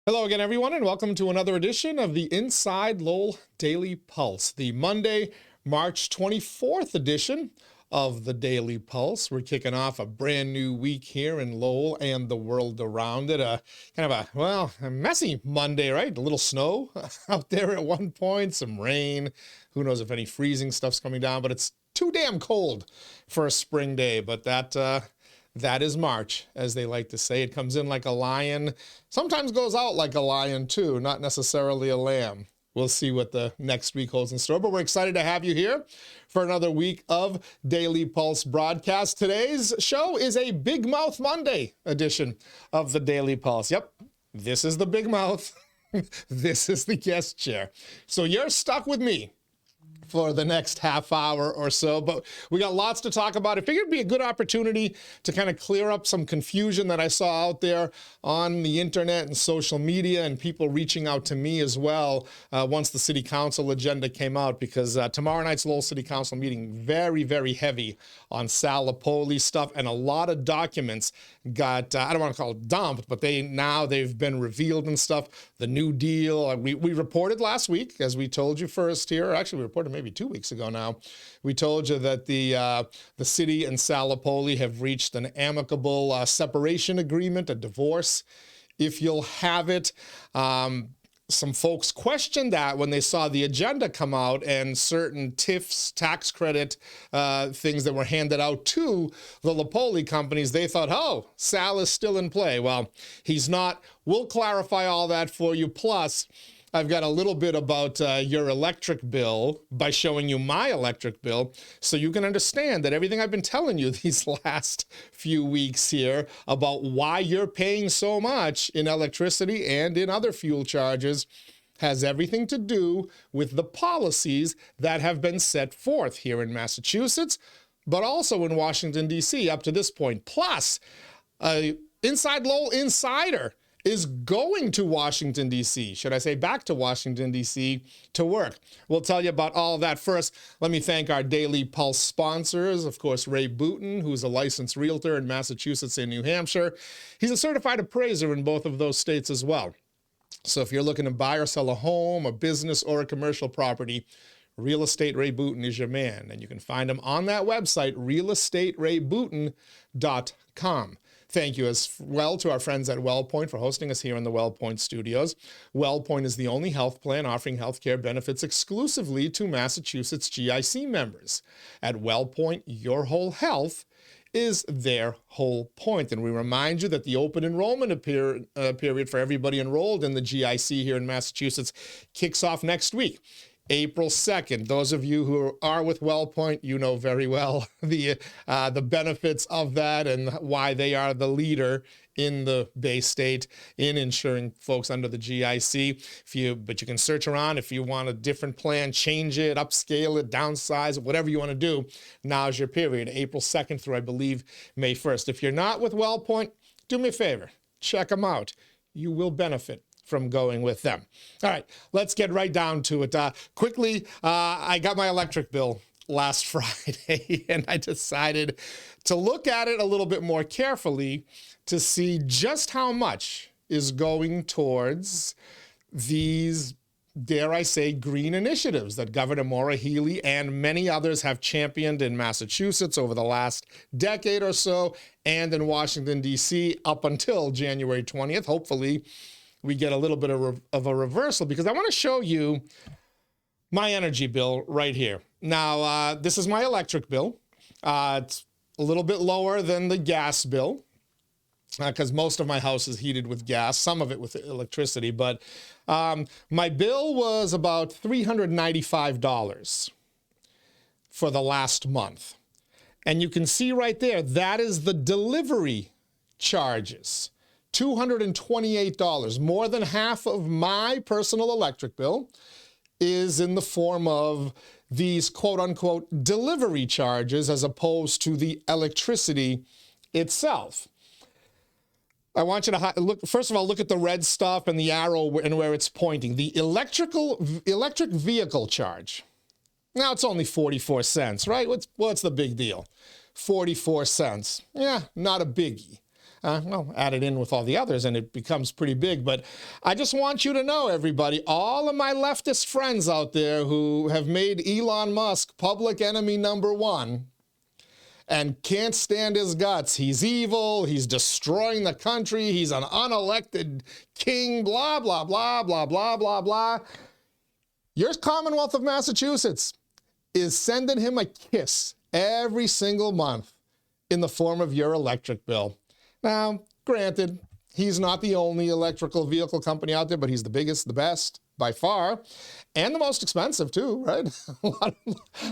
Hello again, everyone, and welcome to another edition of the Inside Lowell Daily Pulse, the Monday, March 24th edition of the Daily Pulse. We're kicking off a brand new week here in Lowell and the world around it. A messy Monday, right? A little snow out there at one point, some rain. Who knows if any freezing stuff's coming down, but it's too damn cold for a spring day. But that is March, as they like to say. It comes in like a lion, sometimes goes out like a lion too, not necessarily a lamb. We'll see what the next week holds in store, but we're excited to have you here for another week of Daily Pulse broadcast. Today's show is a Big Mouth Monday edition of the Daily Pulse. Yep, this is the Big Mouth. This is the guest chair. So you're stuck with me for the next half hour or so, but we got lots to talk about. I figured it'd be a good opportunity to kind of clear up some confusion that I saw out there on the internet and social media, and people reaching out to me as well once the city council agenda came out, because tomorrow night's Lowell City Council meeting, very, very heavy on Lupoli stuff, and a lot of documents got, I don't want to call it dumped, but they've been revealed and stuff. The New Deal, we reported last week, as we told you first here, actually we reported maybe 2 weeks ago now. We told you that the city and Lupoli have reached an amicable separation agreement, a divorce, if you'll have it. Some folks questioned that when they saw the agenda come out and certain TIFs, tax credit things that were handed out to the Lupoli companies. They thought, oh, Sal is still in play. Well, he's not. We'll clarify all that for you. Plus, I've got a little bit about your electric bill by showing you my electric bill, so you can understand that everything I've been telling you these last few weeks here about why you're paying so much in electricity and in other fuel charges has everything to do with the policies that have been set forth here in Massachusetts, but also in Washington, D.C. up to this point. Plus, Inside Lowell Insider is going to Washington, D.C., should I say back to Washington, D.C. to work. We'll tell you about all of that. First, let me thank our Daily Pulse sponsors. Of course, Ray Booten, who's a licensed realtor in Massachusetts and New Hampshire. He's a certified appraiser in both of those states as well. So if you're looking to buy or sell a home, a business, or a commercial property, Real Estate Ray Booten is your man. And you can find him on that website, realestaterayBooten.com. Thank you as well to our friends at WellPoint for hosting us here in the WellPoint studios. WellPoint is the only health plan offering healthcare benefits exclusively to Massachusetts GIC members. At WellPoint, your whole health is their whole point. And we remind you that the open enrollment period for everybody enrolled in the GIC here in Massachusetts kicks off next week, April 2nd. Those of you who are with WellPoint, you know very well the benefits of that and why they are the leader in the Bay State in insuring folks under the GIC. But you can search around if you want a different plan, change it, upscale it, downsize it, whatever you want to do. Now's your period, April 2nd through, I believe, May 1st. If you're not with WellPoint, do me a favor, check them out. You will benefit from going with them. All right, let's get right down to it. Quickly, I got my electric bill last Friday, and I decided to look at it a little bit more carefully to see just how much is going towards these, dare I say, green initiatives that Governor Maura Healey and many others have championed in Massachusetts over the last decade or so, and in Washington, D.C. up until January 20th. Hopefully, we get a little bit of a reversal, because I want to show you my energy bill right here. Now, this is my electric bill. It's a little bit lower than the gas bill, because most of my house is heated with gas, some of it with electricity. But my bill was about $395 for the last month. And you can see right there, that is the delivery charges. $228, more than half of my personal electric bill is in the form of these quote-unquote delivery charges as opposed to the electricity itself. I want you to look, first of all, look at the red stuff and the arrow and where it's pointing. The electric vehicle charge. Now it's only 44 cents, right? What's the big deal? 44 cents. Yeah, not a biggie. Well, add it in with all the others and it becomes pretty big. But I just want you to know, everybody, all of my leftist friends out there who have made Elon Musk public enemy #1 and can't stand his guts. He's evil. He's destroying the country. He's an unelected king, blah, blah, blah, blah, blah, blah, blah. Your Commonwealth of Massachusetts is sending him a kiss every single month in the form of your electric bill. Now, granted, he's not the only electrical vehicle company out there, but he's the biggest, the best by far, and the most expensive too, right? a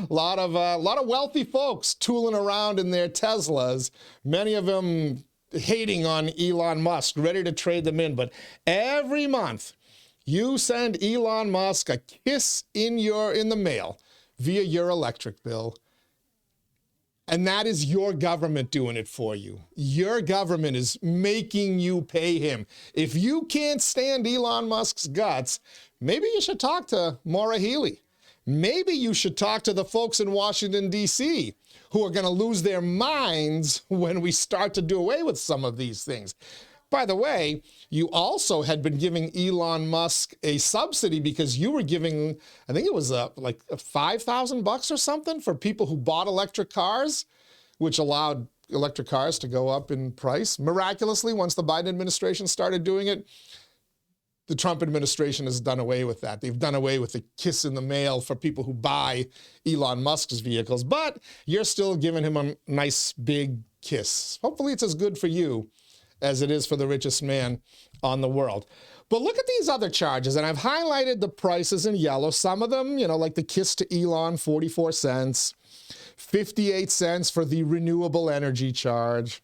lot of wealthy folks tooling around in their Teslas, many of them hating on Elon Musk, ready to trade them in. But every month, you send Elon Musk a kiss in the mail via your electric bill. And that is your government doing it for you. Your government is making you pay him. If you can't stand Elon Musk's guts, maybe you should talk to Maura Healey. Maybe you should talk to the folks in Washington, D.C., who are going to lose their minds when we start to do away with some of these things. By the way, you also had been giving Elon Musk a subsidy because you were giving, I think it was like $5,000 or something for people who bought electric cars, which allowed electric cars to go up in price. Miraculously, once the Biden administration started doing it, the Trump administration has done away with that. They've done away with the kiss in the mail for people who buy Elon Musk's vehicles, but you're still giving him a nice big kiss. Hopefully it's as good for you as it is for the richest man on the world. But look at these other charges, and I've highlighted the prices in yellow. Some of them, like the kiss to Elon, 44 cents, 58 cents for the renewable energy charge,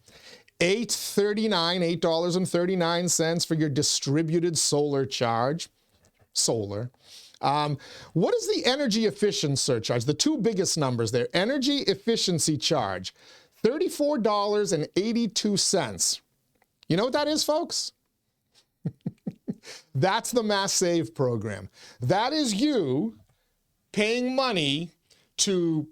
$8.39 for your distributed solar charge, solar. What is the energy efficiency surcharge? The two biggest numbers there, energy efficiency charge, $34.82. You know what that is, folks? That's the Mass Save program. That is you paying money to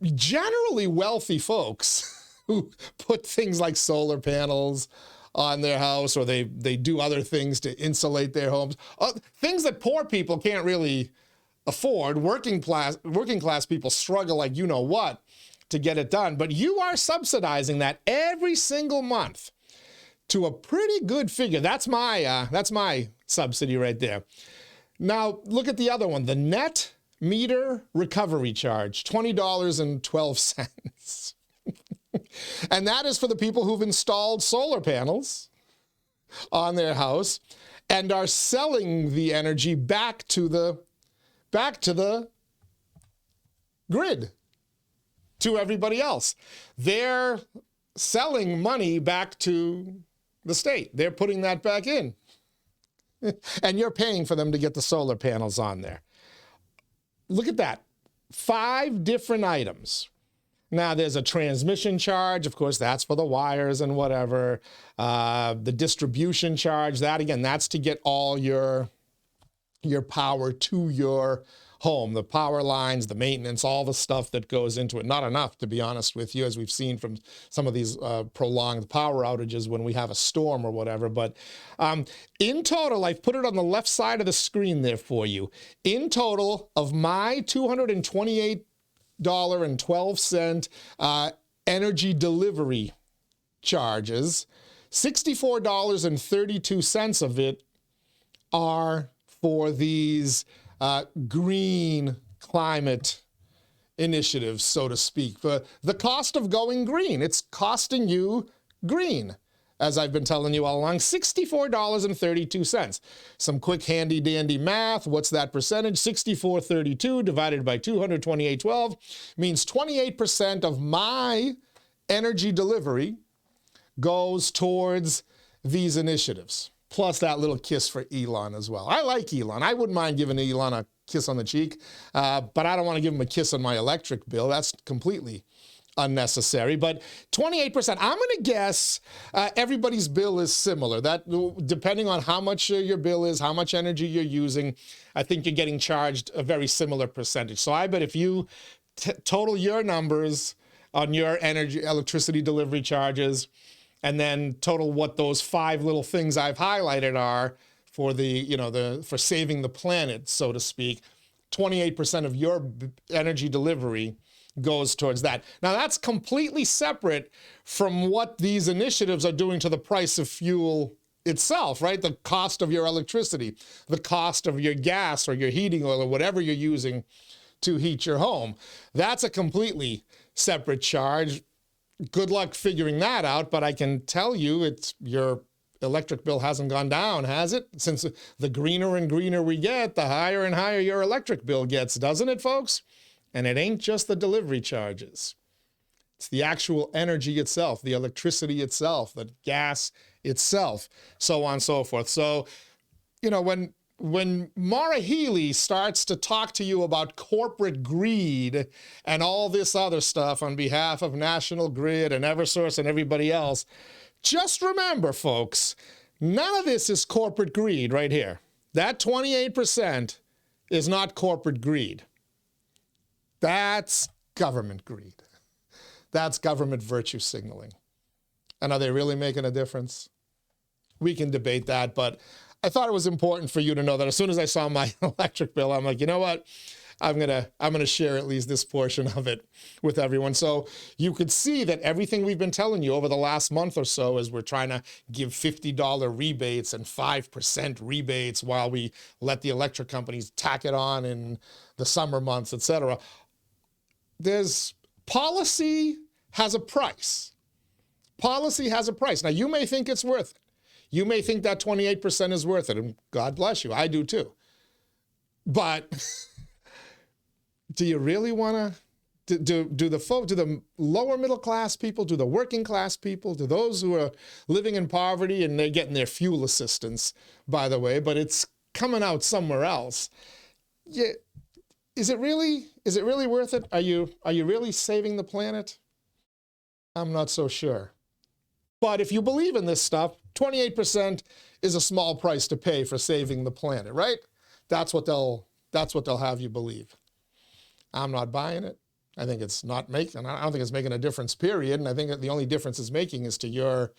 generally wealthy folks who put things like solar panels on their house, or they do other things to insulate their homes. Things that poor people can't really afford. Working class people struggle like you know what to get it done. But you are subsidizing that every single month to a pretty good figure. That's my subsidy right there. Now, look at the other one, the net meter recovery charge, $20.12. And that is for the people who've installed solar panels on their house and are selling the energy back to the grid, to everybody else. They're selling money back to the state. They're putting that back in. And you're paying for them to get the solar panels on there. Look at that. 5 different items. Now, there's a transmission charge. Of course, that's for the wires and whatever. The distribution charge, that again, that's to get all your power to your home, the power lines, the maintenance, all the stuff that goes into it. Not enough, to be honest with you, as we've seen from some of these prolonged power outages when we have a storm or whatever. But in total, I've put it on the left side of the screen there for you. In total of my $228.12 energy delivery charges, $64.32 of it are for these green climate initiatives, so to speak. The cost of going green, it's costing you green, as I've been telling you all along, $64.32. Some quick handy dandy math. What's that percentage? 64.32 divided by 228.12 means 28% of my energy delivery goes towards these initiatives. Plus that little kiss for Elon as well. I like Elon. I wouldn't mind giving Elon a kiss on the cheek, but I don't want to give him a kiss on my electric bill. That's completely unnecessary. But 28%, I'm going to guess everybody's bill is similar. That, depending on how much your bill is, how much energy you're using, I think you're getting charged a very similar percentage. So I bet if you total your numbers on your electricity delivery charges, and then total what those 5 little things I've highlighted are for for saving the planet, so to speak, 28% of your energy delivery goes towards that. Now that's completely separate from what these initiatives are doing to the price of fuel itself, right? The cost of your electricity, the cost of your gas or your heating oil or whatever you're using to heat your home. That's a completely separate charge. Good luck figuring that out, but I can tell you your electric bill hasn't gone down, has it? Since the greener and greener we get, the higher and higher your electric bill gets, doesn't it, folks? And it ain't just the delivery charges. It's the actual energy itself, the electricity itself, the gas itself, so on and so forth. So, when Maura Healey starts to talk to you about corporate greed and all this other stuff on behalf of National Grid and Eversource and everybody else, just remember, folks, none of this is corporate greed right here. That 28% is not corporate greed. That's government greed. That's government virtue signaling. And are they really making a difference? We can debate that, but I thought it was important for you to know that as soon as I saw my electric bill, I'm like, you know what? I'm gonna share at least this portion of it with everyone. So you could see that everything we've been telling you over the last month or so is we're trying to give $50 rebates and 5% rebates while we let the electric companies tack it on in the summer months, etc. Policy has a price. Policy has a price. Now, you may think it's worth it. You may think that 28% is worth it, and God bless you. I do too. But do you really want to, do the lower middle class people, do the working class people, do those who are living in poverty, and they're getting their fuel assistance, by the way, but it's coming out somewhere else. Yeah, is it really worth it? Are you really saving the planet? I'm not so sure. But if you believe in this stuff, 28% is a small price to pay for saving the planet, right? That's what they'll have you believe. I'm not buying it. I think it's not making. I don't think it's making a difference, period. And I think that the only difference it's making is to your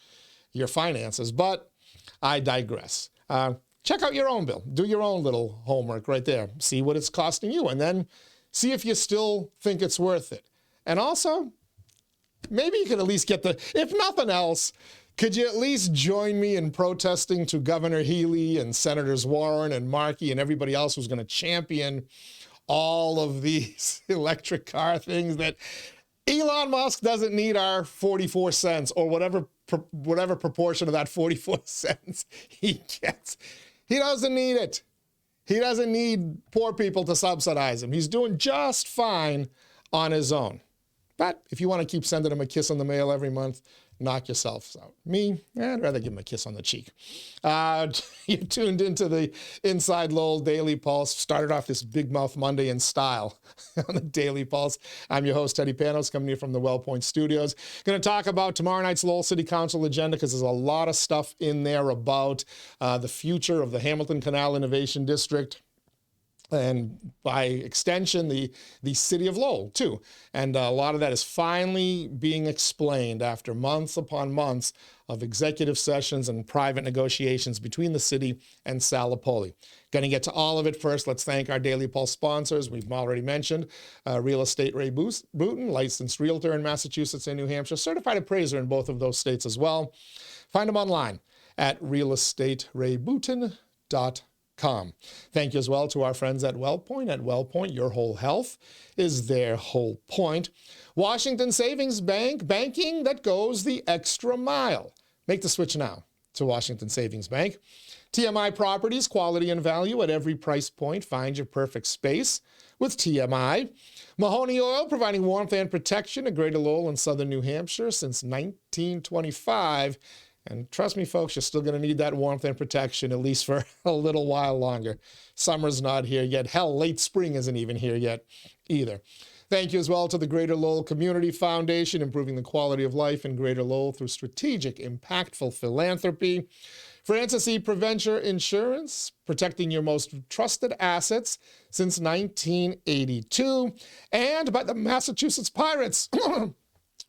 finances. But I digress. Check out your own bill. Do your own little homework right there. See what it's costing you, and then see if you still think it's worth it. And also, maybe you could at least get if nothing else, could you at least join me in protesting to Governor Healey and Senators Warren and Markey and everybody else who's going to champion all of these electric car things that Elon Musk doesn't need our 44 cents or whatever proportion of that 44 cents he gets. He doesn't need it. He doesn't need poor people to subsidize him. He's doing just fine on his own. But if you want to keep sending him a kiss in the mail every month, knock yourselves out. Me, I'd rather give him a kiss on the cheek. You tuned into the Inside Lowell Daily Pulse. Started off this Big Mouth Monday in style on the Daily Pulse. I'm your host, Teddy Panos, coming to you from the WellPoint Studios. Going to talk about tomorrow night's Lowell City Council agenda because there's a lot of stuff in there about the future of the Hamilton Canal Innovation District, and by extension, the city of Lowell, too. And a lot of that is finally being explained after months upon months of executive sessions and private negotiations between the city and Sal Lupoli. Going to get to all of it first. Let's thank our Daily Pulse sponsors. We've already mentioned Real Estate Ray Booten, licensed realtor in Massachusetts and New Hampshire, certified appraiser in both of those states as well. Find them online at realestaterayBooten.com. Thank you as well to our friends at WellPoint. At WellPoint, your whole health is their whole point. Washington Savings Bank, banking that goes the extra mile. Make the switch now to Washington Savings Bank. TMI Properties, quality and value at every price point. Find your perfect space with TMI. Mahoney Oil, providing warmth and protection at Greater Lowell and Southern New Hampshire since 1925. And trust me, folks, you're still going to need that warmth and protection at least for a little while longer. Summer's not here yet. Hell, late spring isn't even here yet either. Thank you as well to the Greater Lowell Community Foundation, improving the quality of life in Greater Lowell through strategic, impactful philanthropy. Francis E. Preventure Insurance, protecting your most trusted assets since 1982. And by the Massachusetts Pirates.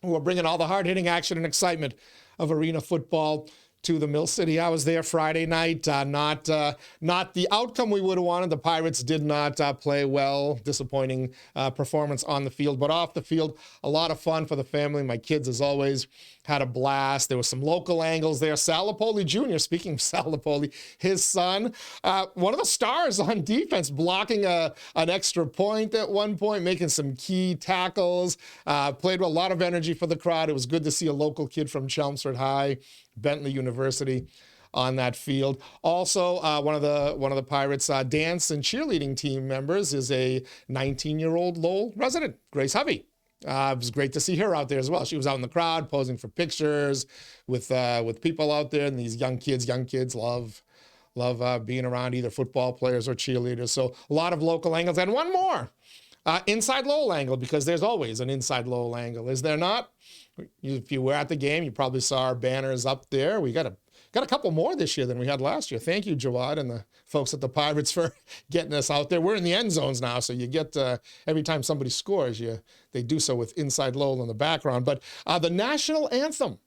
who are bringing all the hard-hitting action and excitement of arena football to the Mill City. I was there Friday night. Not the outcome we would have wanted. The Pirates did not play well. Disappointing performance on the field, but off the field, a lot of fun for the family. My kids, as always, had a blast. There were some local angles there. Sal Lupoli Jr., speaking of Sal Lupoli, his son, one of the stars on defense, blocking an extra point at one point, making some key tackles, played with a lot of energy for the crowd. It was good to see a local kid from Chelmsford High, Bentley University, on that field. Also, one of the Pirates' dance and cheerleading team members is a 19-year-old Lowell resident, Grace Hovey. It was great to see her out there as well. She was out in the crowd posing for pictures with people out there, and these young kids love being around either football players or cheerleaders. So a lot of local angles, and one more inside Lowell angle, because there's always an inside Lowell angle, is there not? If you were at the game, you probably saw our banners up there. We got a couple more this year than we had last year. Thank you, Jawad, and the folks at the Pirates for getting us out there. We're in the end zones now, so you get every time somebody scores, they do so with Inside Lowell in the background. But the national anthem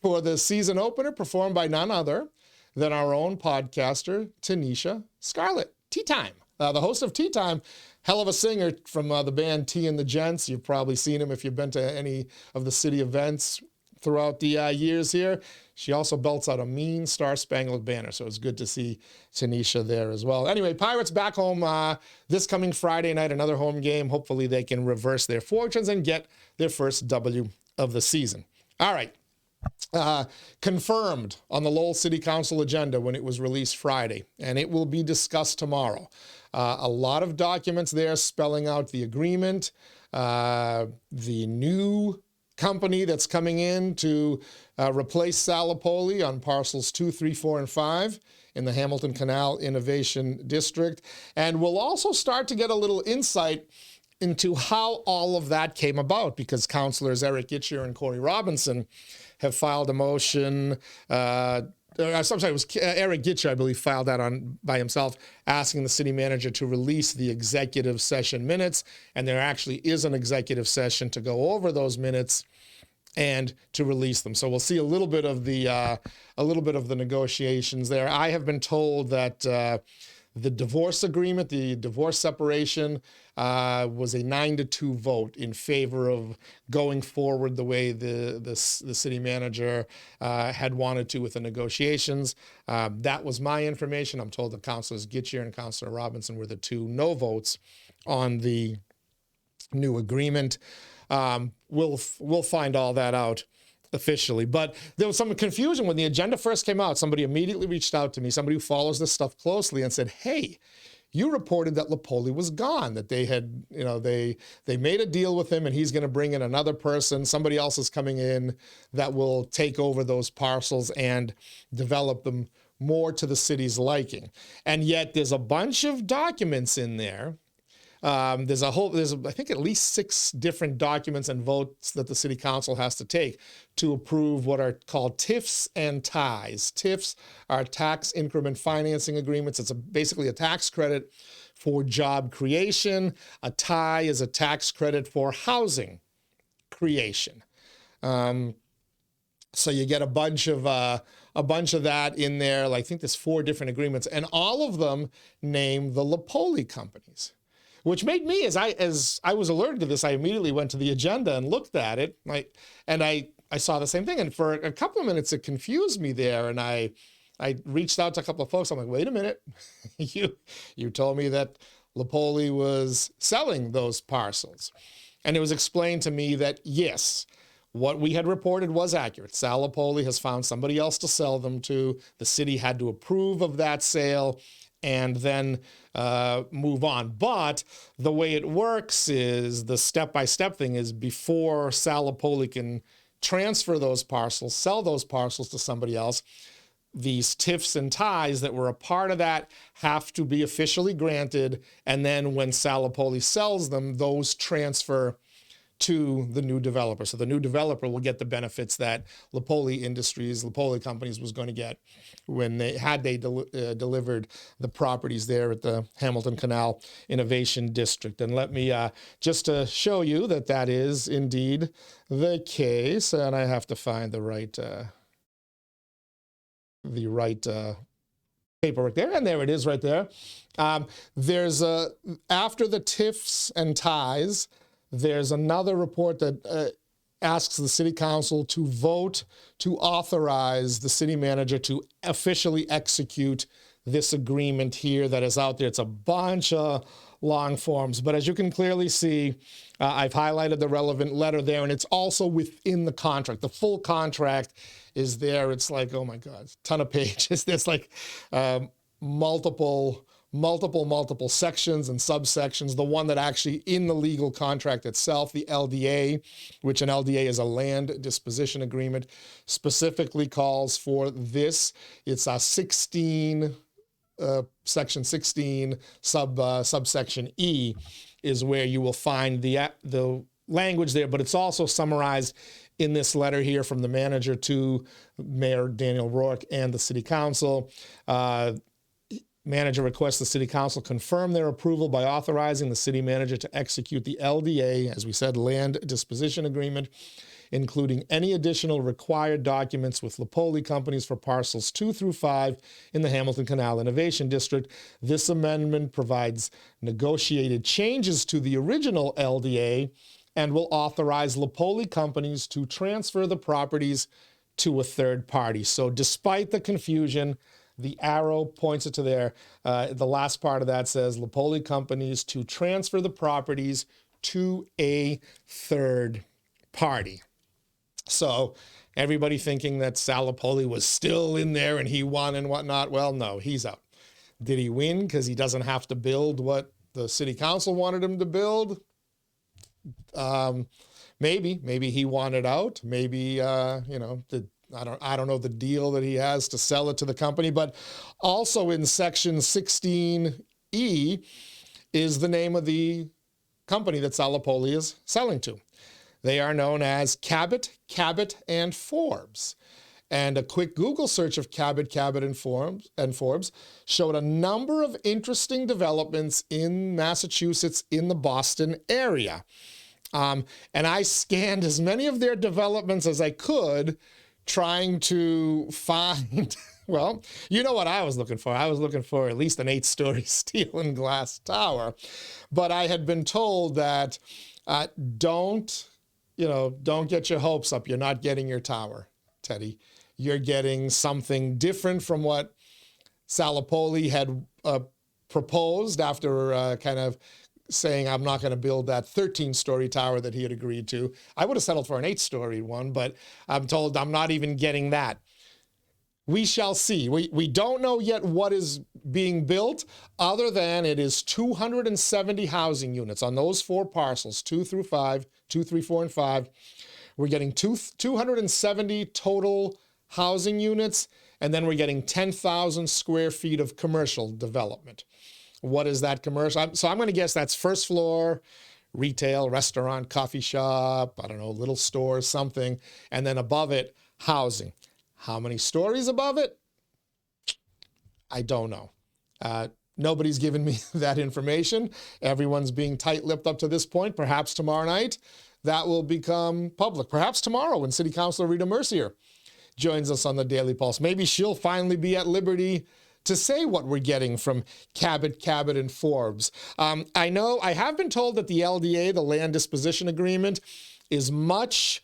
for the season opener, performed by none other than our own podcaster, Tanisha Scarlett. Tea Time, the host of Tea Time. Hell of a singer from the band T and the Gents. You've probably seen him if you've been to any of the city events throughout the years here. She also belts out a mean Star-Spangled Banner, so it's good to see Tanisha there as well. Anyway, Pirates back home this coming Friday night, another home game. Hopefully they can reverse their fortunes and get their first W of the season. All right. Confirmed on the Lowell City Council agenda when it was released Friday, and it will be discussed tomorrow. A lot of documents there spelling out the agreement, the new company that's coming in to replace Sal Lupoli on parcels 2, 3, 4, and 5 in the Hamilton Canal Innovation District. And we'll also start to get a little insight into how all of that came about, because councilors Eric Gitcher and Corey Robinson have filed a motion. I'm sorry, it was Eric Gitcher, I believe, filed that on by himself, asking the city manager to release the executive session minutes. And there actually is an executive session to go over those minutes and to release them. So we'll see a little bit of the negotiations there. I have been told that the divorce agreement, the divorce separation, was a 9-2 vote in favor of going forward the way the city manager had wanted to with the negotiations. That was my information. I'm told that Councilors Gitcher and Councilor Robinson were the two no votes on the new agreement. We'll find all that out officially. But there was some confusion when the agenda first came out. Somebody immediately reached out to me, somebody who follows this stuff closely, and said, hey, you reported that Lupoli was gone, that they had, they made a deal with him and he's going to bring in another person. Somebody else is coming in that will take over those parcels and develop them more to the city's liking. And yet there's a bunch of documents in there. There's I think at least 6 different documents and votes that the city council has to take to approve what are called TIFs and ties. TIFs are tax increment financing agreements. It's basically a tax credit for job creation. A tie is a tax credit for housing creation. So you get a bunch of that in there. I think there's 4 different agreements, and all of them name the Lupoli companies. Which made me, as I was alerted to this, I immediately went to the agenda and looked at it, and I saw the same thing. And for a couple of minutes, it confused me there. And I reached out to a couple of folks. I'm like, wait a minute, you told me that Lupoli was selling those parcels, and it was explained to me that yes, what we had reported was accurate. Sal Lupoli has found somebody else to sell them to. The city had to approve of that sale and then move on. But the way it works is the step-by-step thing is before Sal Lupoli can transfer those parcels, sell those parcels to somebody else, these TIFs and ties that were a part of that have to be officially granted. And then when Sal Lupoli sells them, those transfer to the new developer. So the new developer will get the benefits that Lupoli Industries, Lupoli Companies was going to get when they delivered the properties there at the Hamilton Canal Innovation District. And let me just to show you that that is indeed the case, and I have to find the right paperwork there, and there it is right there. There's after the TIFs and ties, there's another report that asks the city council to vote to authorize the city manager to officially execute this agreement here that is out there. It's a bunch of long forms, but as you can clearly see, I've highlighted the relevant letter there, and it's also within the contract. The full contract is there. It's like, oh my God, a ton of pages. There's like multiple sections and subsections. The one that actually in the legal contract itself, the LDA, which an LDA is a land disposition agreement, specifically calls for this. It's a 16, section 16, subsection E is where you will find the language there, but it's also summarized in this letter here from the manager to Mayor Daniel Rourke and the city council. Manager requests the city council confirm their approval by authorizing the city manager to execute the LDA, as we said, land disposition agreement, including any additional required documents with Lupoli Companies for parcels 2 through 5 in the Hamilton Canal Innovation District. This amendment provides negotiated changes to the original LDA and will authorize Lupoli Companies to transfer the properties to a third party. So despite the confusion, the arrow points it to there. The last part of that says Lupoli Companies to transfer the properties to a third party. So everybody thinking that Sal Lupoli was still in there and he won and whatnot, well, no, he's out. Did he win because he doesn't have to build what the city council wanted him to build? Maybe he wanted out. Maybe, I don't know the deal that he has to sell it to the company, but also in section 16E is the name of the company that Sal Lupoli is selling to. They are known as Cabot, and Forbes. And a quick Google search of Cabot, and Forbes showed a number of interesting developments in Massachusetts in the Boston area. And I scanned as many of their developments as I could, trying to find, well, you know what I was looking for. I was looking for at least an 8-story steel and glass tower. But I had been told that don't get your hopes up. You're not getting your tower, Teddy. You're getting something different from what Sal Lupoli had proposed after kind of saying, I'm not going to build that 13-story tower that he had agreed to. I would have settled for an 8-story one, but I'm told I'm not even getting that. We shall see. We don't know yet what is being built, other than it is 270 housing units on those 4 parcels, 2 through 5, 2, 3, 4, and 5. We're getting 270 total housing units, and then we're getting 10,000 square feet of commercial development. What is that commercial? So I'm going to guess that's first floor, retail, restaurant, coffee shop, I don't know, little store, something. And then above it, housing. How many stories above it? I don't know. Nobody's given me that information. Everyone's being tight-lipped up to this point. Perhaps tomorrow night that will become public. Perhaps tomorrow when City Councilor Rita Mercier joins us on the Daily Pulse. Maybe she'll finally be at liberty to say what we're getting from Cabot, and Forbes. I have been told that the LDA, the Land Disposition Agreement, is much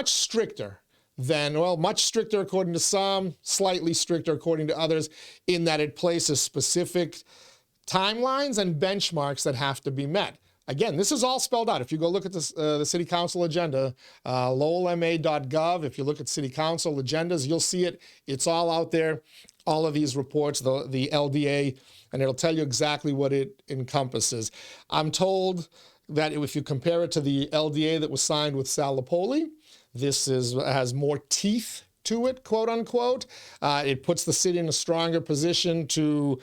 stricter than, well, much stricter according to some, slightly stricter according to others, in that it places specific timelines and benchmarks that have to be met. Again, this is all spelled out. If you go look at the City Council agenda, lowellma.gov, if you look at City Council agendas, you'll see it. It's all out there, all of these reports, the LDA, and it'll tell you exactly what it encompasses. I'm told that if you compare it to the LDA that was signed with Sal Lupoli, this has more teeth to it, quote unquote. It puts the city in a stronger position to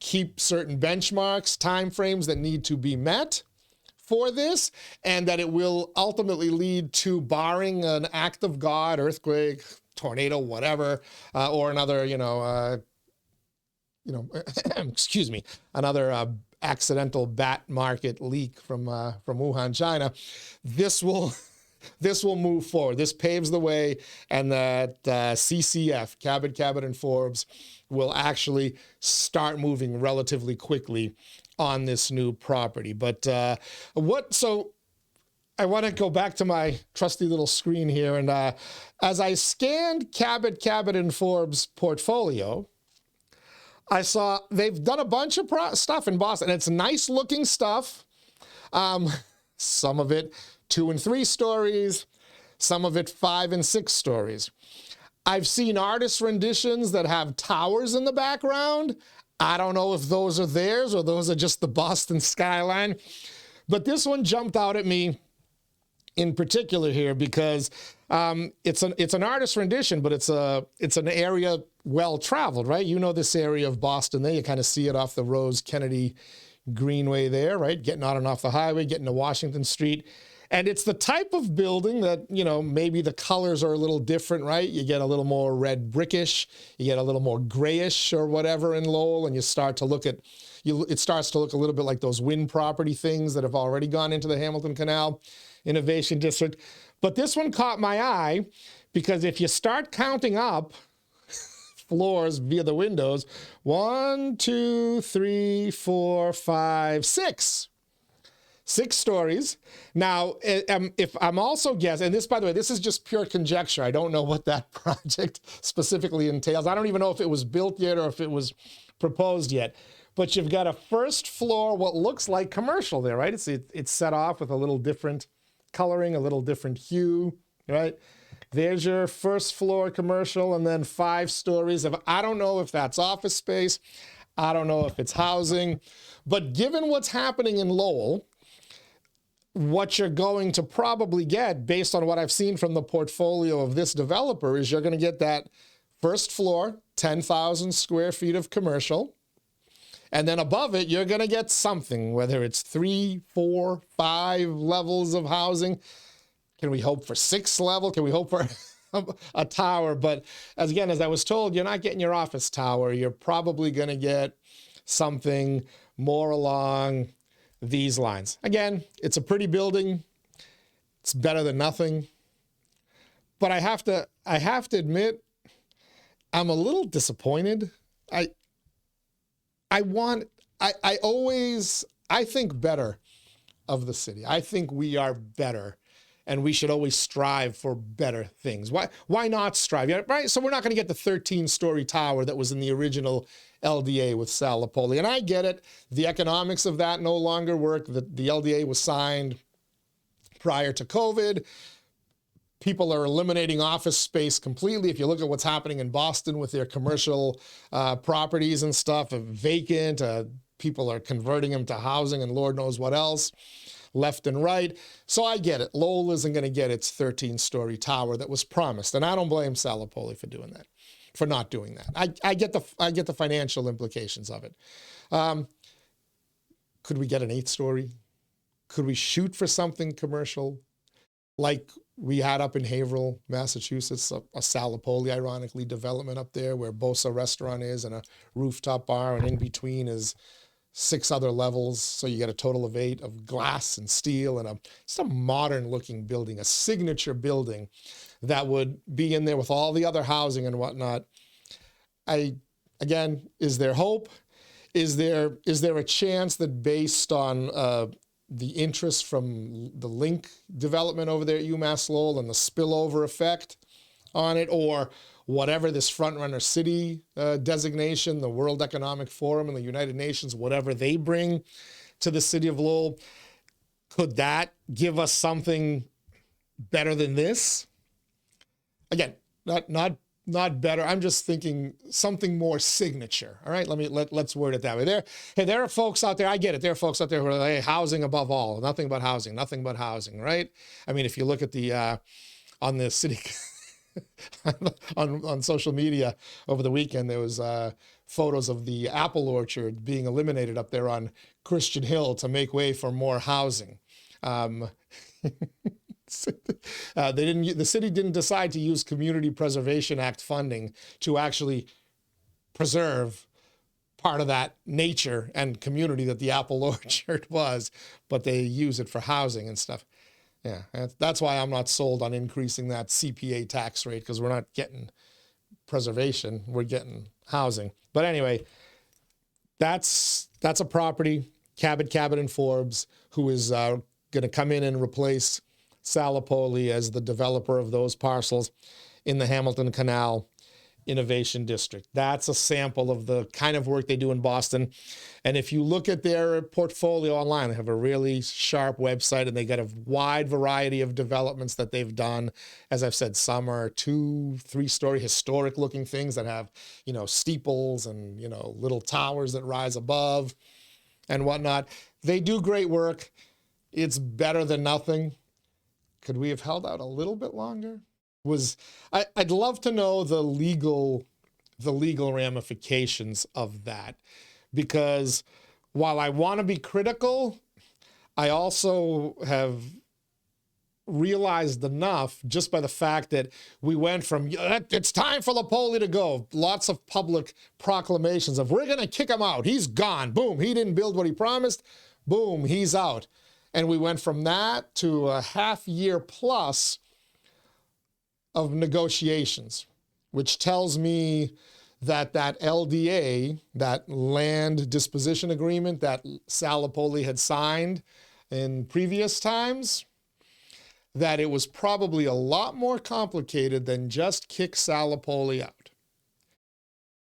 keep certain benchmarks, timeframes that need to be met for this, and that it will ultimately lead to, barring an act of God, earthquake, tornado, whatever, or another, excuse me, another accidental bat market leak from Wuhan, China. This will move forward. This paves the way, and that CCF, Cabot, and Forbes, will actually start moving relatively quickly on this new property. But so I want to go back to my trusty little screen here, and as I scanned Cabot, and Forbes' portfolio, I saw they've done a bunch of stuff in Boston, and it's nice looking stuff. Some of it 2 and 3 stories, some of it 5 and 6 stories. I've seen artist renditions that have towers in the background. I don't know if those are theirs or those are just the Boston skyline, but this one jumped out at me in particular here because it's an artist rendition, but it's an area well traveled, right? You know this area of Boston there. You kind of see it off the Rose Kennedy Greenway there, right? Getting on and off the highway, getting to Washington Street. And it's the type of building that, maybe the colors are a little different, right? You get a little more red brickish, you get a little more grayish or whatever in Lowell, and you start to look at, it starts to look a little bit like those wind property things that have already gone into the Hamilton Canal Innovation District. But this one caught my eye because if you start counting up floors via the windows, 1, 2, 3, 4, 5, 6. 6 stories. Now, if I'm also guessing, and this, by the way, this is just pure conjecture. I don't know what that project specifically entails. I don't even know if it was built yet or if it was proposed yet. But you've got a first floor, what looks like commercial there, right? It's set off with a little different coloring, a little different hue, right? There's your first floor commercial, and then 5 stories of, I don't know if that's office space. I don't know if it's housing. But given what's happening in Lowell, what you're going to probably get, based on what I've seen from the portfolio of this developer, is you're going to get that first floor, 10,000 square feet of commercial. And then above it, you're going to get something, whether it's 3, 4, 5 levels of housing. Can we hope for 6 level? Can we hope for a tower? But as I was told, you're not getting your office tower. You're probably going to get something more along these lines. Again, it's a pretty building. It's better than nothing. But I have to admit, I'm a little disappointed. I think better of the city. I think we are better, and we should always strive for better things. Why not strive? Right? So we're not going to get the 13-story tower that was in the original LDA with Sal Lupoli. And I get it. The economics of that no longer work. The LDA was signed prior to COVID. People are eliminating office space completely. If you look at what's happening in Boston with their commercial properties and stuff, vacant, people are converting them to housing and Lord knows what else, left and right. So I get it. Lowell isn't going to get its 13-story tower that was promised. And I don't blame Sal Lupoli for doing that, for not doing that. I get the financial implications of it. Could we get an 8-story? Could we shoot for something commercial like we had up in Haverhill, Massachusetts, a Sal Lupoli, ironically, development up there where Bosa Restaurant is and a rooftop bar, and in between is 6 other levels. So you get a total of 8 of glass and steel and just a modern looking building, a signature building that would be in there with all the other housing and whatnot. Again, is there hope? Is there a chance that based on the interest from the link development over there at UMass Lowell and the spillover effect on it, or whatever this frontrunner city designation, the World Economic Forum and the United Nations, whatever they bring to the city of Lowell, could that give us something better than this? Again, not better. I'm just thinking something more signature. All right, let's word it that way. There are folks out there. I get it. There are folks out there who are like, hey, housing above all, nothing but housing, right? I mean, if you look at the on the city on social media over the weekend, there was photos of the apple orchard being eliminated up there on Christian Hill to make way for more housing. Um, the city didn't decide to use Community Preservation Act funding to actually preserve part of that nature and community that the apple orchard was, but they use it for housing and stuff. Yeah, that's why I'm not sold on increasing that CPA tax rate, because we're not getting preservation, we're getting housing. But anyway, that's a property, 𝐃𝐚𝐢𝐥𝐲 and Forbes, who is going to come in and replace Lupoli as the developer of those parcels in the Hamilton Canal Innovation District. That's a sample of the kind of work they do in Boston. And if you look at their portfolio online, they have a really sharp website, and they got a wide variety of developments that they've done. As I've said, some are 2-3-story historic looking things that have, steeples and, little towers that rise above and whatnot. They do great work. It's better than nothing. Could we have held out a little bit longer? I'd love to know the legal ramifications of that, because while I want to be critical, I also have realized enough just by the fact that we went from it's time for Lupoli to go, lots of public proclamations of we're going to kick him out, he's gone, boom, he didn't build what he promised, boom, he's out. And we went from that to a half year plus of negotiations, which tells me that LDA, that land disposition agreement that Lupoli had signed in previous times, that it was probably a lot more complicated than just kick Lupoli out.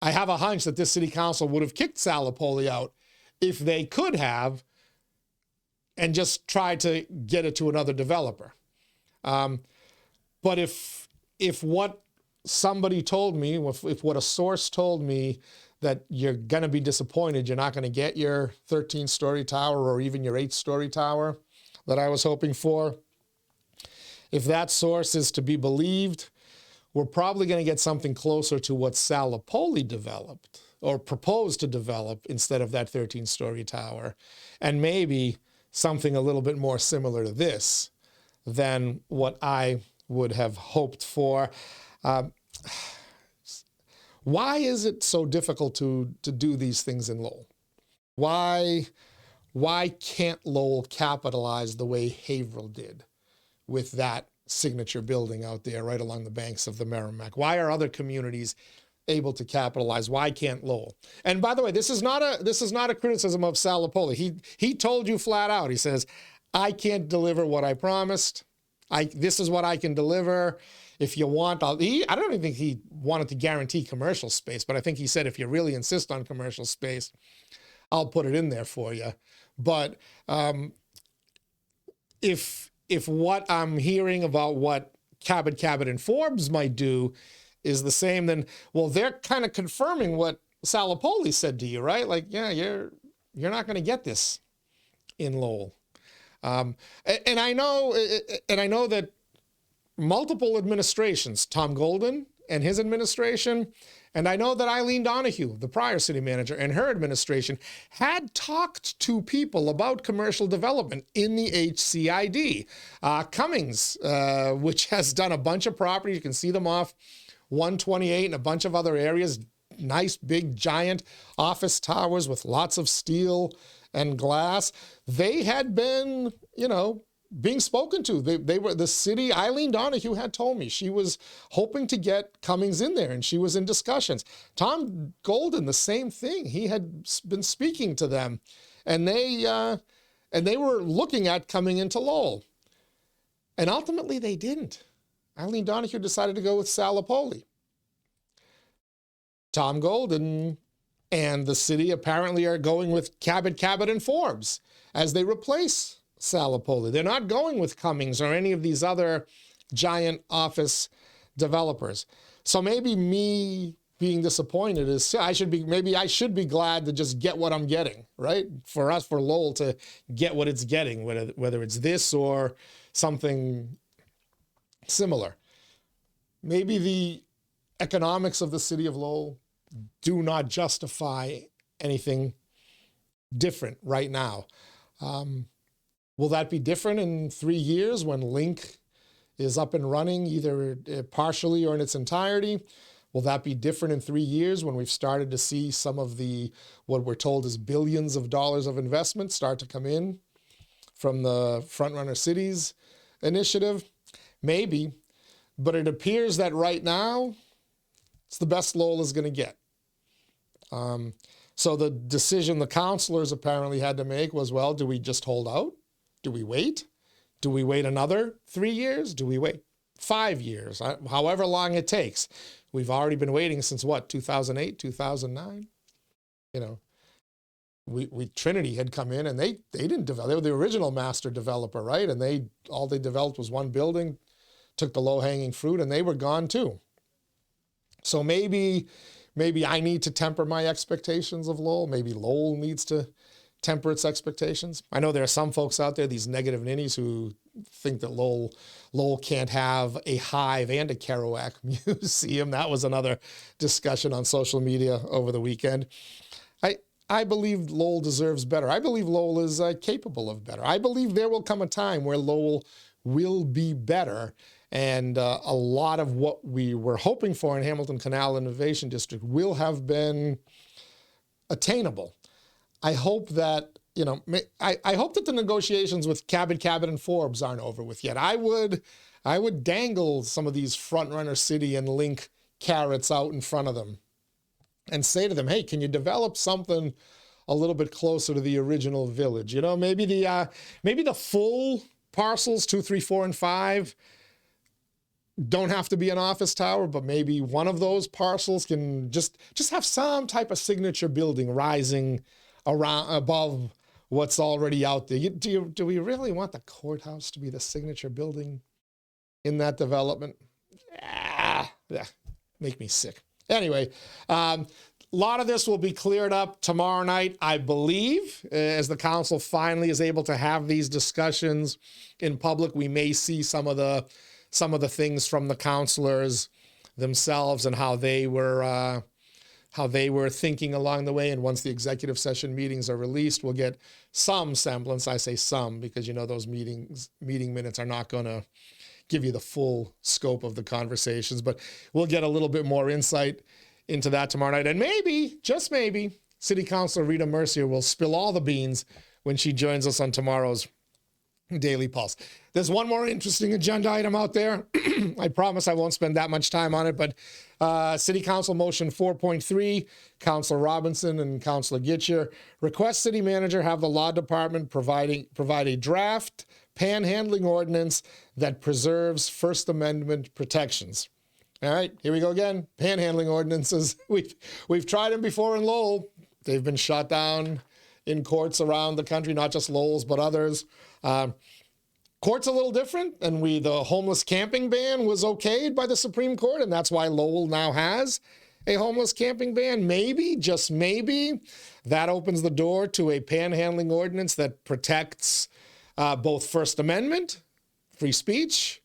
I have a hunch that this city council would have kicked Lupoli out if they could have, and just tried to get it to another developer. But if what somebody told me, if what a source told me, that you're going to be disappointed, you're not going to get your 13-story tower or even your 8-story tower that I was hoping for, if that source is to be believed, we're probably going to get something closer to what Lupoli developed or proposed to develop instead of that 13-story tower, and maybe something a little bit more similar to this than what I would have hoped for. Why is it so difficult to do these things in Lowell? Why can't Lowell capitalize the way Haverhill did with that signature building out there right along the banks of the Merrimack? Why are other communities able to capitalize? Why can't Lowell? And by the way, this is not a criticism of Lupoli. He told you flat out. He says, I can't deliver what I promised. This is what I can deliver. If you want, I don't even think he wanted to guarantee commercial space, but I think he said, if you really insist on commercial space, I'll put it in there for you. But if what I'm hearing about what 𝐃𝐚𝐢𝐥𝐲 and Forbes might do is the same, then, well, they're kind of confirming what Lupoli said to you, right? Like, yeah, you're not going to get this in Lowell. And I know that multiple administrations, Tom Golden and his administration, and I know that Eileen Donahue, the prior city manager, and her administration had talked to people about commercial development in the HCID. 𝐃𝐚𝐢𝐥𝐲, which has done a bunch of properties, you can see them off 128 and a bunch of other areas, nice big giant office towers with lots of steel and glass. They had been, being spoken to. They were, the city, Eileen Donahue had told me she was hoping to get 𝐃𝐚𝐢𝐥𝐲 in there, and she was in discussions. Tom Golden, the same thing. He had been speaking to them, and they were looking at coming into Lowell. And ultimately they didn't. Eileen Donahue decided to go with Lupoli. Tom Golden and the city apparently are going with 𝐃𝐚𝐢𝐥𝐲 and Forbes as they replace Lupoli. They're not going with 𝐃𝐚𝐢𝐥𝐲 or any of these other giant office developers. So maybe me being disappointed is I should be glad to just get what I'm getting, right? For Lowell to get what it's getting, whether it's this or something similar. Maybe the economics of the city of Lowell do not justify anything different right now. Will that be different in 3 years when Link is up and running, either partially or in its entirety? Will that be different in 3 years when we've started to see some of the, what we're told is billions of dollars of investment start to come in from the Frontrunner Cities initiative? Maybe, but it appears that right now it's the best Lowell is going to get. So the decision the councilors apparently had to make was, well, do we just hold out? Do we wait? Do we wait another 3 years? Do we wait 5 years? However long it takes. We've already been waiting since what, 2008, 2009? You know, we Trinity had come in and they didn't develop. They were the original master developer, right? And all they developed was one building, took the low-hanging fruit, and they were gone too. So maybe I need to temper my expectations of Lowell. Maybe Lowell needs to temper its expectations. I know there are some folks out there, these negative ninnies, who think that Lowell can't have a Hive and a Kerouac museum. That was another discussion on social media over the weekend. I believe Lowell deserves better. I believe Lowell is capable of better. I believe there will come a time where Lowell will be better, and a lot of what we were hoping for in Hamilton Canal Innovation District will have been attainable. I hope that, I hope that the negotiations with Cabot and Forbes aren't over with yet. I would dangle some of these Frontrunner City and Link carrots out in front of them and say to them, hey, can you develop something a little bit closer to the original village? Maybe the full parcels 2, 3, 4, and 5 don't have to be an office tower, but maybe one of those parcels can just have some type of signature building rising around above what's already out there. Do we really want the courthouse to be the signature building in that development? Make me sick. Anyway, a lot of this will be cleared up tomorrow night, I believe, as the council finally is able to have these discussions in public. We may see some of the things from the councilors themselves and how they were thinking along the way. And once the executive session meetings are released, we'll get some semblance. I say some because those meeting minutes are not going to give you the full scope of the conversations, but we'll get a little bit more insight into that tomorrow night. And maybe, just maybe, City Councilor Rita Mercier will spill all the beans when she joins us on tomorrow's Daily Pulse. There's one more interesting agenda item out there. I promise I won't spend that much time on it, but City Council Motion 4.3, Councilor Robinson and Councilor 𝐃𝐚𝐢𝐥𝐲 request City Manager have the Law Department provide a draft panhandling ordinance that preserves First Amendment protections. All right, here we go again. Panhandling ordinances. We've tried them before in Lowell. They've been shot down in courts around the country, not just Lowell's, but others. Court's a little different, and the homeless camping ban was okayed by the Supreme Court, and that's why Lowell now has a homeless camping ban. Maybe, just maybe, that opens the door to a panhandling ordinance that protects both First Amendment, free speech,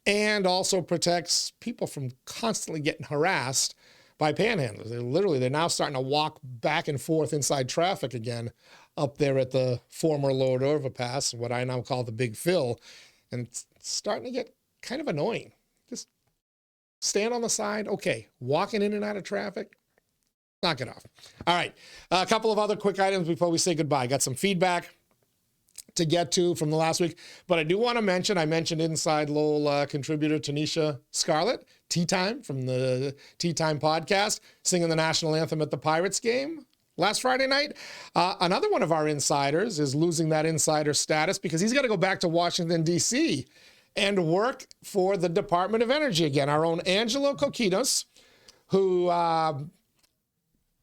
and also protects people from constantly getting harassed by panhandlers. They're now starting to walk back and forth inside traffic again up there at the former Lord overpass, what I now call the Big Phil, and it's starting to get kind of annoying. Just stand on the side, okay, walking in and out of traffic, knock it off. All right, a couple of other quick items before we say goodbye. Got some feedback to get to from the last week, but I do want to mention, I mentioned Inside Lowell contributor Tanisha Scarlett, Tea Time from the Tea Time podcast, singing the national anthem at the Pirates game last Friday night. Another one of our insiders is losing that insider status because he's got to go back to Washington, D.C. and work for the Department of Energy again. Our own Angelo Kokkinos, who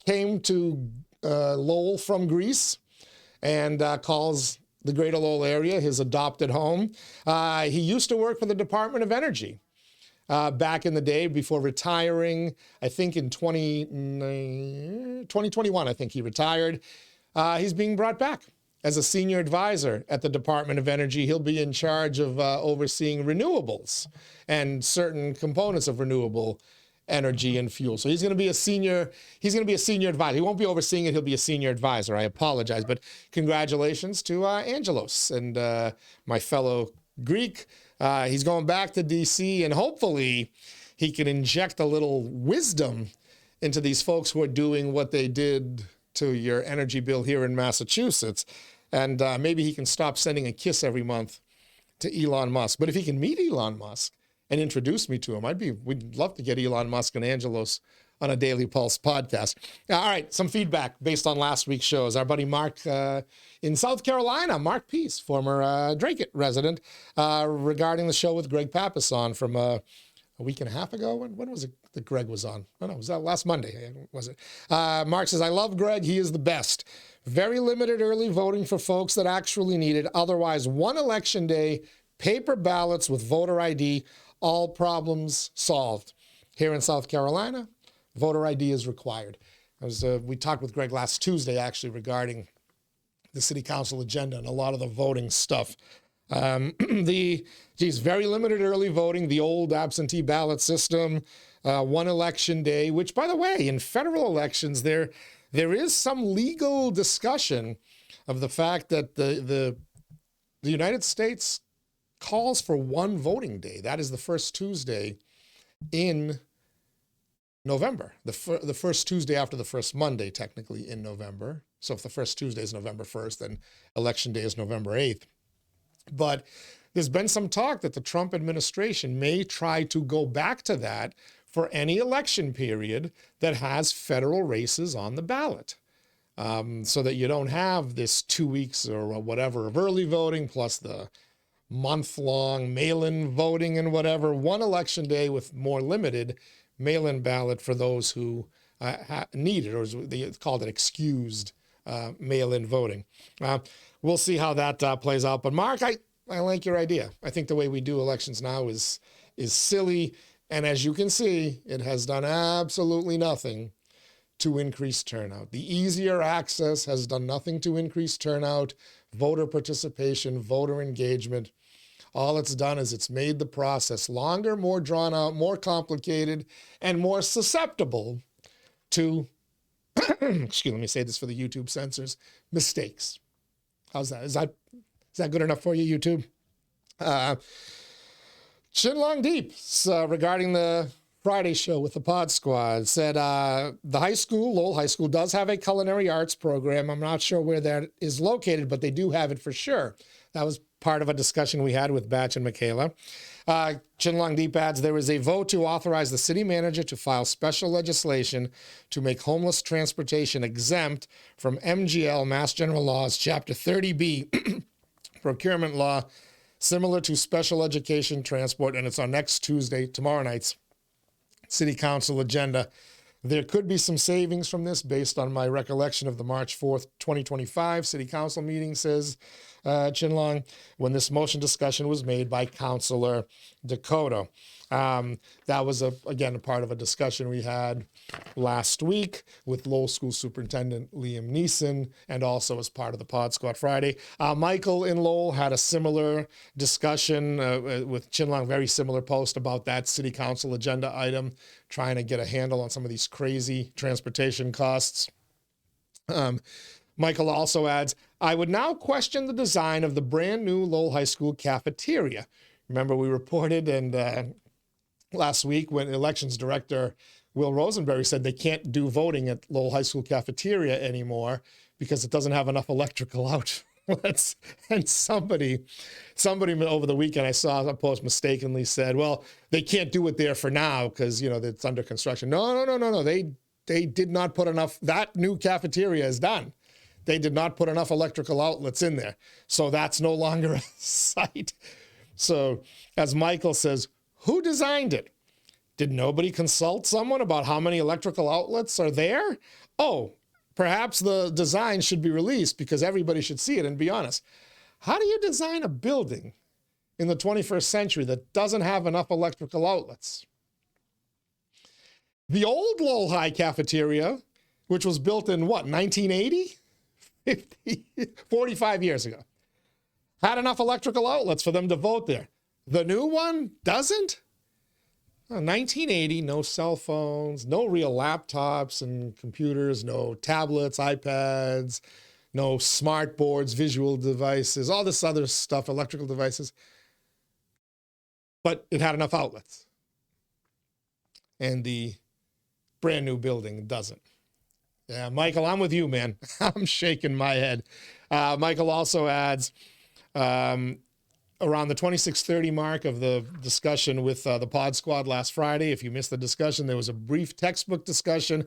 came to Lowell from Greece and calls the greater Lowell area his adopted home. He used to work for the Department of Energy back in the day before retiring. I think in 2021, I think he retired. He's being brought back as a senior advisor at the Department of Energy. He'll be in charge of overseeing renewables and certain components of renewable energy and fuel. So he's going to be a senior advisor. He won't be overseeing it. He'll be a senior advisor. I apologize, but congratulations to Angelos and my fellow Greek. He's going back to DC, and hopefully he can inject a little wisdom into these folks who are doing what they did to your energy bill here in Massachusetts. And maybe he can stop sending a kiss every month to Elon Musk. But if he can meet Elon Musk and introduce me to him, we'd love to get Elon Musk and Angelos on a Daily Pulse podcast. All right, some feedback based on last week's shows. Our buddy Mark in South Carolina, Mark Peace, former Drake resident, regarding the show with Greg Pappas on from a week and a half ago. When was it that Greg was on? Oh, no, was that last Monday? Was it? Mark says, I love Greg. He is the best. Very limited early voting for folks that actually need it. Otherwise, one election day, paper ballots with voter ID, all problems solved. Here in South Carolina, voter ID is required. We talked with Greg last Tuesday, actually, regarding the city council agenda and a lot of the voting stuff. Very limited early voting, the old absentee ballot system, one election day, which, by the way, in federal elections, there is some legal discussion of the fact that the United States calls for one voting day. That is the first Tuesday in November, the first Tuesday after the first Monday, technically, in November. So if the first Tuesday is November 1st, then election day is November 8th. But there's been some talk that the Trump administration may try to go back to that for any election period that has federal races on the ballot, so that you don't have this 2 weeks or whatever of early voting plus the month-long mail-in voting and whatever. One election day with more limited mail-in ballot for those who need it, or they called it excused mail-in voting. We'll see how that plays out. But Mark, I like your idea. I think the way we do elections now is silly. And as you can see, it has done absolutely nothing to increase turnout. The easier access has done nothing to increase turnout, voter participation, voter engagement. All it's done is it's made the process longer, more drawn out, more complicated, and more susceptible to, let me say this for the YouTube censors, mistakes. How's that? Is that good enough for you, YouTube? Chen Deep, regarding the Friday show with the Pod Squad, said the high school, Lowell High School, does have a culinary arts program. I'm not sure where that is located, but they do have it for sure. That was part of a discussion we had with Batch and Michaela. Chen Deep adds, there is a vote to authorize the city manager to file special legislation to make homeless transportation exempt from MGL, Mass General Laws, Chapter 30B, procurement law, similar to special education transport, and it's on next Tuesday, tomorrow night's city council agenda. There could be some savings from this based on my recollection of the March 4th, 2025 city council meeting, says Chen when this motion discussion was made by Councilor Dakota. That was, again, a part of a discussion we had last week with Lowell School Superintendent Liam Neeson, and also as part of the Pod Squad Friday. Michael in Lowell had a similar discussion with Chen very similar post about that city council agenda item, trying to get a handle on some of these crazy transportation costs. Michael also adds, I would now question the design of the brand new Lowell High School cafeteria. Remember, we reported and last week when elections director Will Rosenberry said they can't do voting at Lowell High School cafeteria anymore because it doesn't have enough electrical outlets. And somebody over the weekend, I saw a post, mistakenly said, well, they can't do it there for now because, it's under construction. No. They did not put enough. That new cafeteria is done. They did not put enough electrical outlets in there. So that's no longer a site. So as Michael says, who designed it? Did nobody consult someone about how many electrical outlets are there? Oh, perhaps the design should be released because everybody should see it. And be honest, how do you design a building in the 21st century that doesn't have enough electrical outlets? The old Lowell High cafeteria, which was built in 1980? 45 years ago, had enough electrical outlets for them to vote there. The new one doesn't? 1980, no cell phones, no real laptops and computers, no tablets, iPads, no smart boards, visual devices, all this other stuff, electrical devices. But it had enough outlets. And the brand new building doesn't. Yeah, Michael, I'm with you, man. I'm shaking my head. Michael also adds, around the 26:30 mark of the discussion with the Pod Squad last Friday, if you missed the discussion, there was a brief textbook discussion.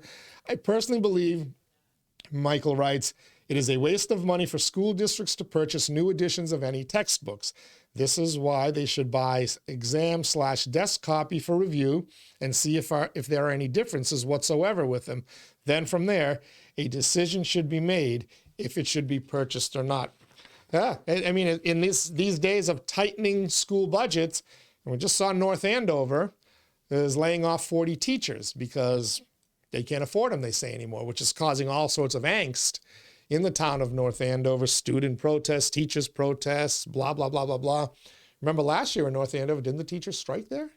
I personally believe, Michael writes, it is a waste of money for school districts to purchase new editions of any textbooks. This is why they should buy exam/desk copy for review and see if there are any differences whatsoever with them. Then from there, a decision should be made if it should be purchased or not. Yeah, I mean, in these days of tightening school budgets, and we just saw North Andover is laying off 40 teachers because they can't afford them, they say, anymore, which is causing all sorts of angst in the town of North Andover, student protests, teachers protests, blah, blah, blah, blah, blah. Remember last year in North Andover, didn't the teachers strike there?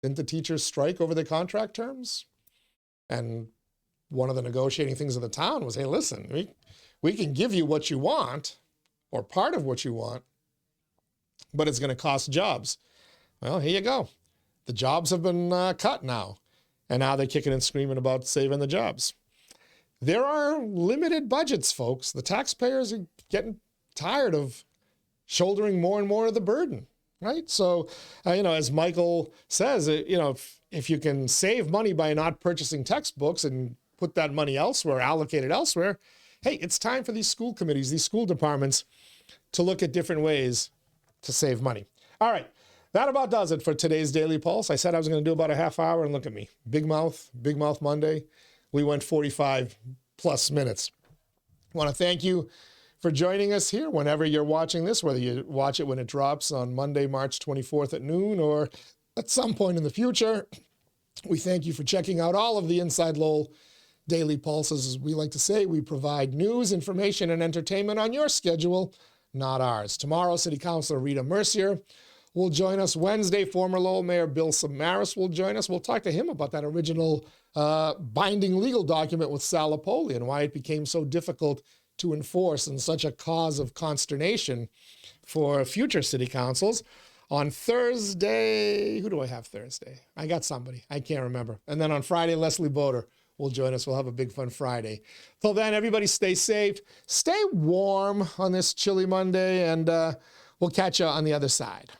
Didn't the teachers strike over their contract terms? And one of the negotiating things of the town was, hey, listen, we can give you what you want, or part of what you want, but it's going to cost jobs. Well, here you go. The jobs have been cut now, and now they're kicking and screaming about saving the jobs. There are limited budgets, folks. The taxpayers are getting tired of shouldering more and more of the burden, right? So, as Michael says, if you can save money by not purchasing textbooks and put that money elsewhere, allocate it elsewhere, hey, it's time for these school committees, these school departments to look at different ways to save money. All right, that about does it for today's Daily Pulse. I said I was going to do about a half hour, and look at me. Big mouth Monday. We went 45 plus minutes. I want to thank you for joining us here whenever you're watching this, whether you watch it when it drops on Monday, March 24th at noon, or at some point in the future. We thank you for checking out all of the Inside Lowell Daily Pulses. As we like to say, we provide news, information, and entertainment on your schedule, not ours. Tomorrow, City Councilor Rita Mercier will join us. Wednesday, former Lowell Mayor Bill Samaras will join us. We'll talk to him about that original binding legal document with Sal Lupoli and why it became so difficult to enforce and such a cause of consternation for future city councils. On Thursday, who do I have Thursday? I got somebody. I can't remember. And then on Friday, Leslie Boder will join us. We'll have a big fun Friday. Till then, everybody stay safe, stay warm on this chilly Monday, and we'll catch you on the other side.